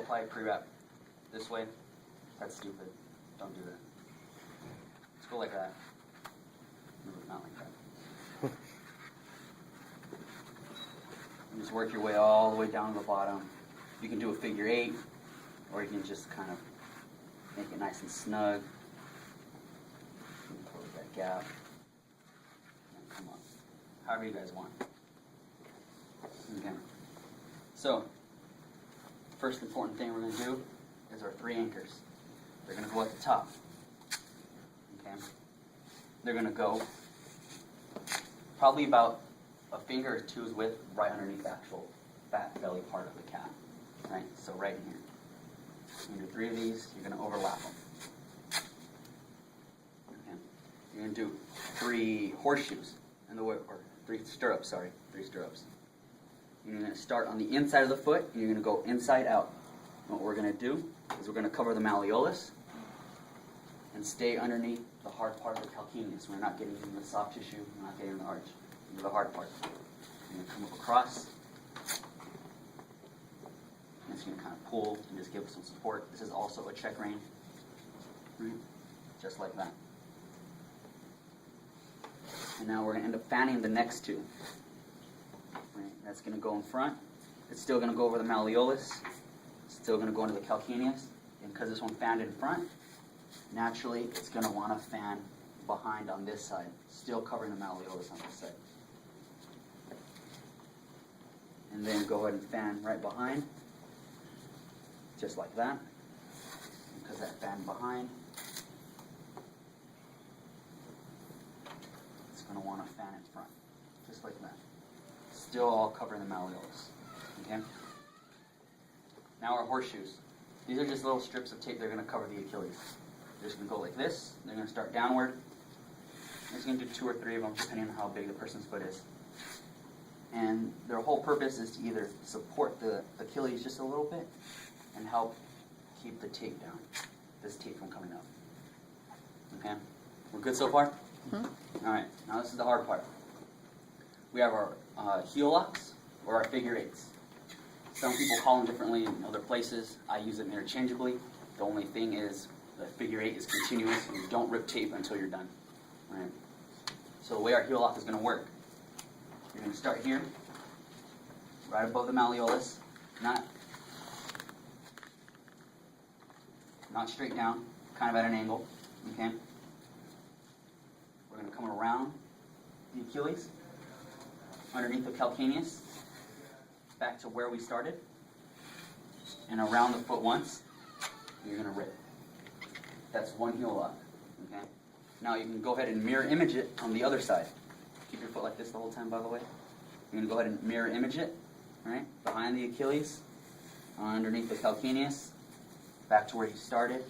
apply pre-wrap this way, that's stupid. Don't do that. Let's go like that. No, not like that. And just work your way all the way down to the bottom. You can do a figure 8, or you can just kind of make it nice and snug. Close that gap. And come on. However you guys want. Okay. So, first important thing we're going to do is our 3 anchors. They're going to go at the top. Okay. They're going to go probably about a finger or two's width right underneath the actual fat belly part of the cat. Right? So right in here. You're going to do 3 of these. You're going to overlap them. Okay. You're going to do 3 horseshoes in the way, or 3 stirrups. Sorry, 3 stirrups. You're going to start on the inside of the foot, and you're going to go inside out. And what we're going to do is we're going to cover the malleolus and stay underneath the hard part of the calcaneus. We're not getting in the soft tissue, we're not getting in the arch, into the hard part. You're going to come up across, and it's going to kind of pull and just give us some support. This is also a check rein, right? Just like that. And now we're going to end up fanning the next 2. Right? That's going to go in front. It's still going to go over the malleolus. It's still going to go into the calcaneus. And because this one fanned in front, naturally it's going to want to fan behind on this side, still covering the malleolus on this side. And then go ahead and fan right behind, just like that. Because that fan behind, it's going to want to fan in front, just like that. Still all covering the malleolus. Okay? Now our horseshoes. These are just little strips of tape that are going to cover the Achilles. They're just going to go like this. They're going to start downward. I'm just going to do 2 or 3 of them, depending on how big the person's foot is. And their whole purpose is to either support the Achilles just a little bit and help keep the tape down, this tape from coming up. Okay? We're good so far? Mm-hmm. All right. Now this is the hard part. We have our heel locks or our figure 8s. Some people call them differently in other places. I use them interchangeably. The only thing is the figure 8 is continuous and you don't rip tape until you're done. Right? So the way our heel lock is going to work, you're going to start here, right above the malleolus, not straight down, kind of at an angle. Okay? We're going to come around the Achilles, underneath the calcaneus, back to where we started, and around the foot once, you're going to rip. That's one heel lock. Okay? Now you can go ahead and mirror image it on the other side. Keep your foot like this the whole time, by the way. You're going to go ahead and mirror image it, right? Behind the Achilles, underneath the calcaneus, back to where you started,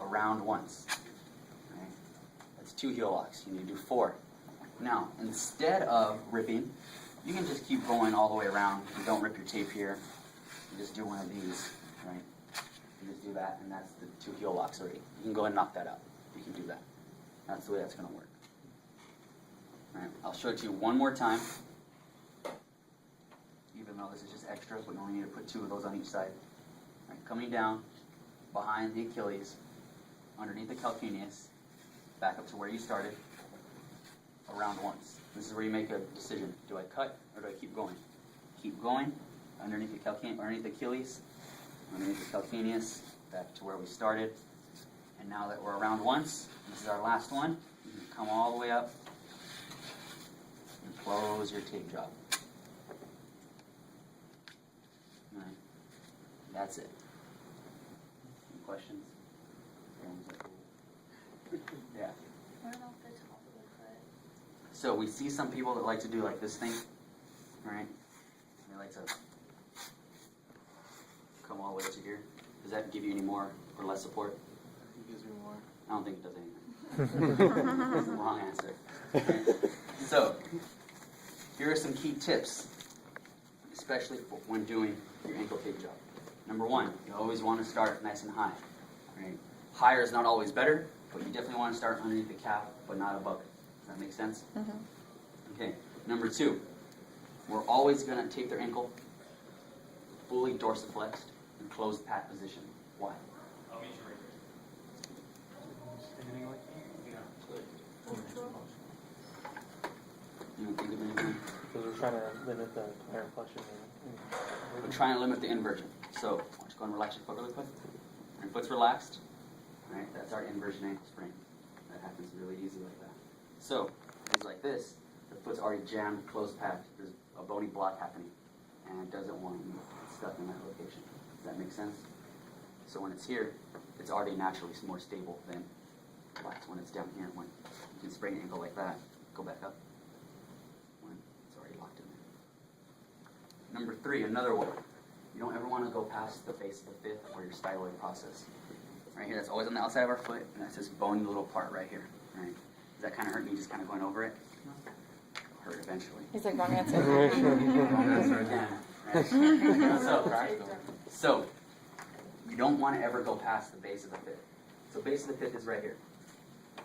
around once. Right? That's 2 heel locks. You need to do 4. Now, instead of ripping, you can just keep going all the way around. You don't rip your tape here. You just do one of these, right? You just do that, and that's the 2 heel locks already. You can go ahead and knock that out. You can do that. That's the way that's going to work. All right, I'll show it to you one more time. Even though this is just extra, we only need to put 2 of those on each side. All right, coming down behind the Achilles, underneath the calcaneus, back up to where you started, around once. This is where you make a decision. Do I cut or do I keep going? Keep going underneath the underneath the Achilles, underneath the calcaneus, back to where we started. And now that we're around once, this is our last one. You can come all the way up and close your tape job. All right. That's it. Any questions? Yeah. What about the top of the foot? So we see some people that like to do like this thing, right? They like to come all the way to here. Does that give you any more or less support? It gives me more. I don't think it does anything. That's the wrong answer. Okay. So, here are some key tips, especially when doing your ankle tape job. Number 1, you always want to start nice and high. Right? Higher is not always better, but you definitely want to start underneath the calf, but not above it. Does that make sense? Mm-hmm. Okay. Number 2, we're always going to tape their ankle fully dorsiflexed. in closed pat position. Why? I'll meet you right Standing like You don't think of anything? because we're trying to limit the tire flexion. We're trying to limit the inversion. So, why don't you go and relax your foot really quick? When your foot's relaxed, right? That's our inversion ankle sprain. That happens really easy like that. So, it's like this. The foot's already jammed, closed pad. There's a bony block happening, and it doesn't want to move. It's stuck in that location. Does that make sense? So when it's here, it's already naturally more stable than relaxed. When it's down here, when you can sprain an ankle like that, go back up. When it's already locked in there. Number 3, another one. You don't ever want to go past the base of the fifth or your styloid process. Right here, that's always on the outside of our foot, and that's this bony little part right here. Right? Does that kind of hurt me just kind of going over it? Hurt eventually. He's like, wrong answer. Wrong answer again. Right? So, you don't want to ever go past the base of the fifth. So base of the fifth is right here.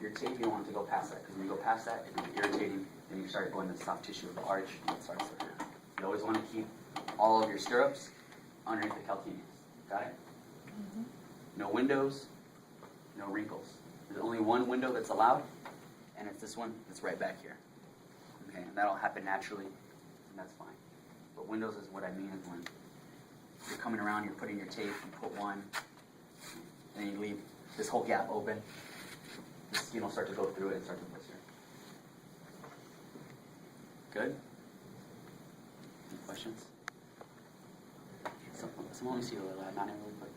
Your tape, you don't want to go past that, because when you go past that, it can be irritating, and you start going to the soft tissue of the arch, and it starts to hurt. You always want to keep all of your stirrups underneath the calcaneus. Got it? No windows, no wrinkles. There's only one window that's allowed, and it's this one that's right back here. Okay, and that'll happen naturally, and that's fine. But windows is what I mean is when you're coming around, you're putting your tape, you put one, and then you leave this whole gap open. The skin will start to go through it and start to blister. Good? Any questions? Someone let me see the lab, not in really quick.